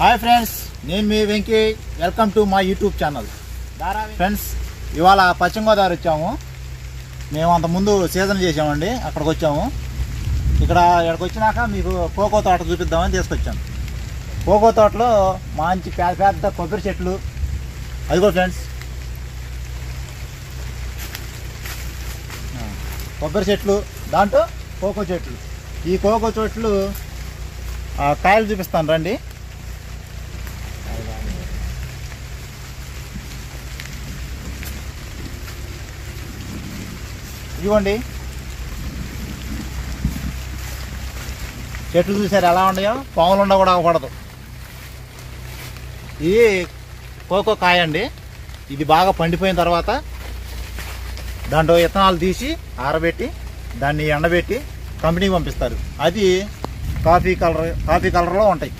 Hi friends, నేను మీ Venky. Welcome to my YouTube channel. Friends, ఇవాళ పశ్చిమ గోదావరి వచ్చాము. మేము అంతకుముందు సీజన్ చేసామండి, అక్కడికి వచ్చాము. ఇక్కడికి వచ్చినాక మీకు కోకో తోట చూపిద్దామని తీసుకొచ్చాను. కోకో తోటలో మంచి పెద్ద పెద్ద కొబ్బరి చెట్లు, అదిగో ఫ్రెండ్స్ కొబ్బరి చెట్లు, దాంట్లో కోకో చెట్లు. ఈ కోకో చెట్లు కాయలు చూపిస్తాను రండి. ఇదిగోండి చెట్లు చూసారు ఎలా ఉన్నాయో, పాములు ఉండ కూడా అవ్వకూడదు. ఇది కోకో కాయ అండి. ఇది బాగా పండిపోయిన తర్వాత దాంట్లో విత్తనాలు తీసి ఆరబెట్టి దాన్ని ఎండబెట్టి కంపెనీకి పంపిస్తారు. అది కాఫీ కలర్లో ఉంటాయి.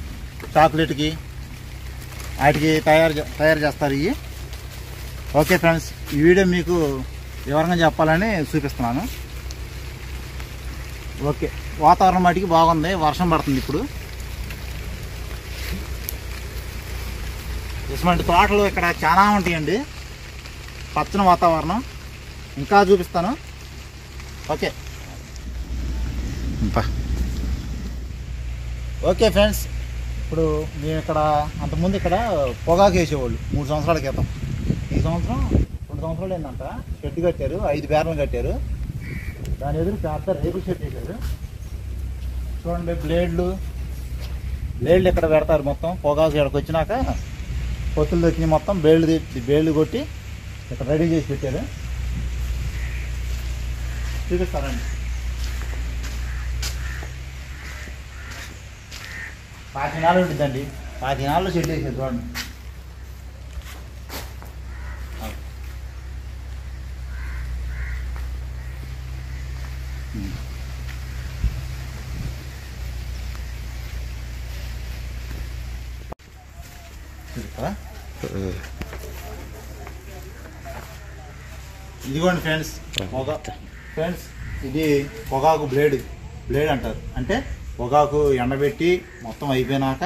చాక్లెట్కి వాటికి తయారు చేస్తారు ఇవి. ఓకే ఫ్రెండ్స్, ఈ వీడియో మీకు వివరంగా చెప్పాలని చూపిస్తున్నాను. ఓకే, వాతావరణం మటుకి బాగుంది, వర్షం పడుతుంది ఇప్పుడు. ఇటువంటి తోటలు ఇక్కడ చాలా ఉంటాయండి, పచ్చని వాతావరణం. ఇంకా చూపిస్తాను. ఓకే ఓకే ఫ్రెండ్స్, ఇప్పుడు మేము ఇక్కడ అంతకుముందు ఇక్కడ పొగాకు వేసేవాళ్ళు 3 సంవత్సరాల క్రితం. ఈ సంవత్సరం 2 సంవత్సరాలు ఏంటంట షెడ్ కట్టారు, 5 బేర్లు కట్టారు. దాని ఎదురు పెద్ద రేకుల షెడ్ వేశారు. చూడండి, బ్లేడ్లు ఇక్కడ పెడతారు. మొత్తం పొగాకు ఇక్కడికి వచ్చినాక పొత్తులు దొరికినాయి, మొత్తం బేళ్ళు కొట్టి ఇక్కడ రెడీ చేసి పెట్టారు. చూపిస్తారండి. 5 నాళ్ళు ఉంటుందండి, 5 నాళ్ళు షెడ్ వేసారు. చూడండి, ఇదిగోండి ఫ్రెండ్స్ ఫ్రెండ్స్ ఇది పొగాకు బ్లేడ్ అంటారు. అంటే పొగాకు ఎండబెట్టి మొత్తం అయిపోయినాక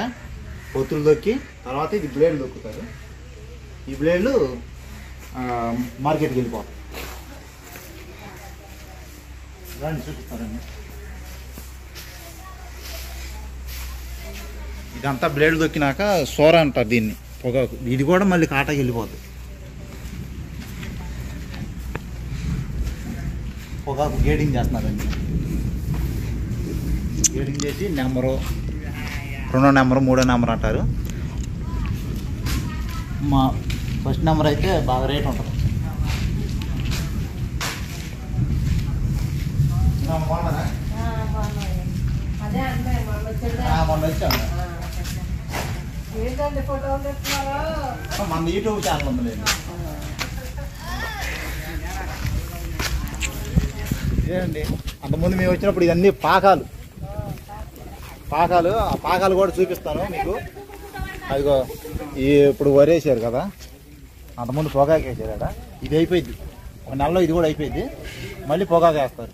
పొత్తులు దొక్కి తర్వాత ఇది బ్లేడ్ దొక్కుతారు. ఈ బ్లేడ్లు మార్కెట్కి వెళ్ళిపోతాయి. రండి చూపిస్తారండి. ఇదంతా బ్లేడ్ దొక్కినాక సోర అంటారు దీన్ని, పొగాకు. ఇది కూడా మళ్ళీ కాటాకి వెళ్ళిపోతుంది. పొగాకు గేడింగ్ చేస్తున్నారండి. గేడింగ్ చేసి నెంబరు 2వ నెంబరు 3వ నెంబర్ అంటారు. మా ఫస్ట్ నెంబర్ అయితే బాగా రేట్ ఉంటుంది. మొన్న వచ్చాను, మన యూట్యూబ్ ఛానల్ ఉంది లేదు. ఇదేండి, అంతకుముందు మేము వచ్చినప్పుడు ఇవన్నీ పాకాలు. ఆ పాకాలు కూడా చూపిస్తాను మీకు. అదిగో ఇప్పుడు వరేసారు కదా, అంతకుముందు పొగాకు వేసారు కదా. ఇది అయిపోయింది, 1 నెలలో ఇది కూడా అయిపోయింది. మళ్ళీ పొగాకు వేస్తారు.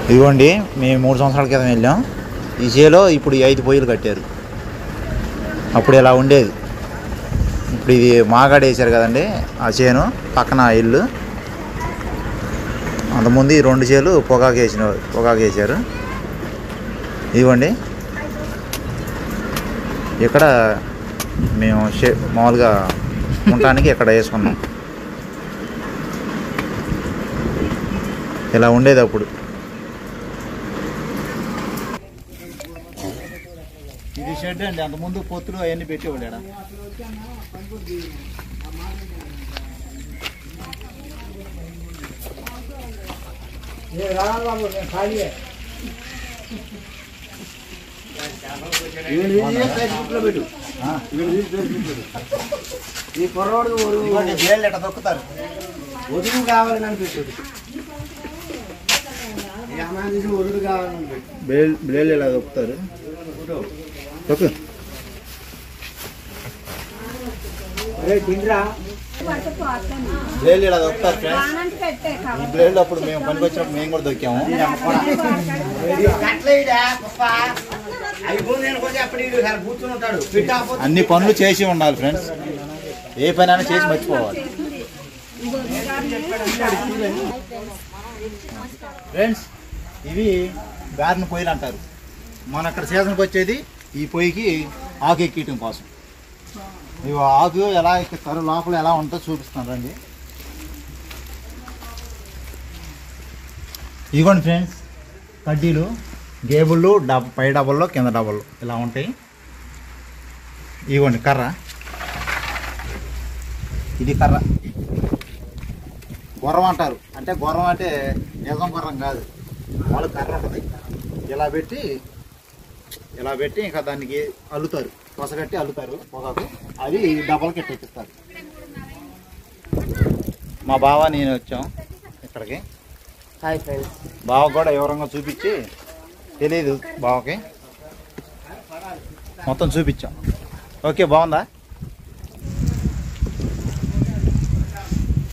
ఇదిగోండి, మేము 3 సంవత్సరాల క్రితం వెళ్ళాం. ఈ చేలో ఇప్పుడు 5 పొయ్యిలు కట్టారు. అప్పుడు ఇలా ఉండేది. ఇప్పుడు ఇది మాగాడు వేసారు కదండి, ఆ చేను పక్కన ఇల్లు. అంతకుముందు ఈ 2 చేలు పొగాకు వేసారు. ఇదిగోండి, ఇక్కడ మేము మామూలుగా ఉండటానికి ఇక్కడ వేసుకున్నాం. ఇలా ఉండేది అప్పుడు. ఇది షెడ్ అండి, అంతకుముందు పొత్తులు అవన్నీ పెట్టేవాళ్ళాడా. ఈ కుర్రోడు బ్లేడ్లు ఎట్లా దొక్కుతారు, ఒదుగు కావాలని అనిపిస్తుంది. ఒదుగు కావాలని బ్లేడ్లు ఎలా దొక్కుతారు. బ్లేడ్లు ఇలా దొక్కుతారు ఫ్రెండ్స్. ఈ బ్లేడ్లు అప్పుడు మేము పనికి వచ్చినప్పుడు మేము కూడా దొక్కాము. అన్ని పనులు చేసి ఉండాలి ఫ్రెండ్స్. ఏ పని అయినా చేసి మర్చిపోవాలి ఫ్రెండ్స్. ఇవి గార్డెన్ పొయ్యిలు అంటారు. మన అక్కడ సీజన్కి వచ్చేది ఈ పొయ్యికి ఆకు ఎక్కియటం కోసం. ఇవి ఆకు ఎలా ఎక్కిస్తారు, లోపల ఎలా ఉంటుందో చూపిస్తాను రండి. ఇదిగోండి ఫ్రెండ్స్, కడ్డీలు గేబుళ్ళు పై డబ్బల్లో కింద డబ్బల్లో ఇలా ఉంటాయి. ఇదిగోండి కర్ర, ఇది కర్ర. గుర్రం అంటారు. అంటే గుర్రం అంటే నిజం గుర్రం కాదు, వాళ్ళు కర్ర ఉంటుంది. ఇలా పెట్టి ఇంకా దానికి అల్లుతారు, కొసగట్టి అల్లుతారు పొగాకు. అది డబ్బలకి ఎట్టిస్తారు. మా బావ నేను వచ్చాం ఇక్కడికి. Hi friends. బావ కూడా వివరంగా చూపించి, తెలియదు బావకి, మొత్తం చూపించాం. ఓకే, బాగుందా?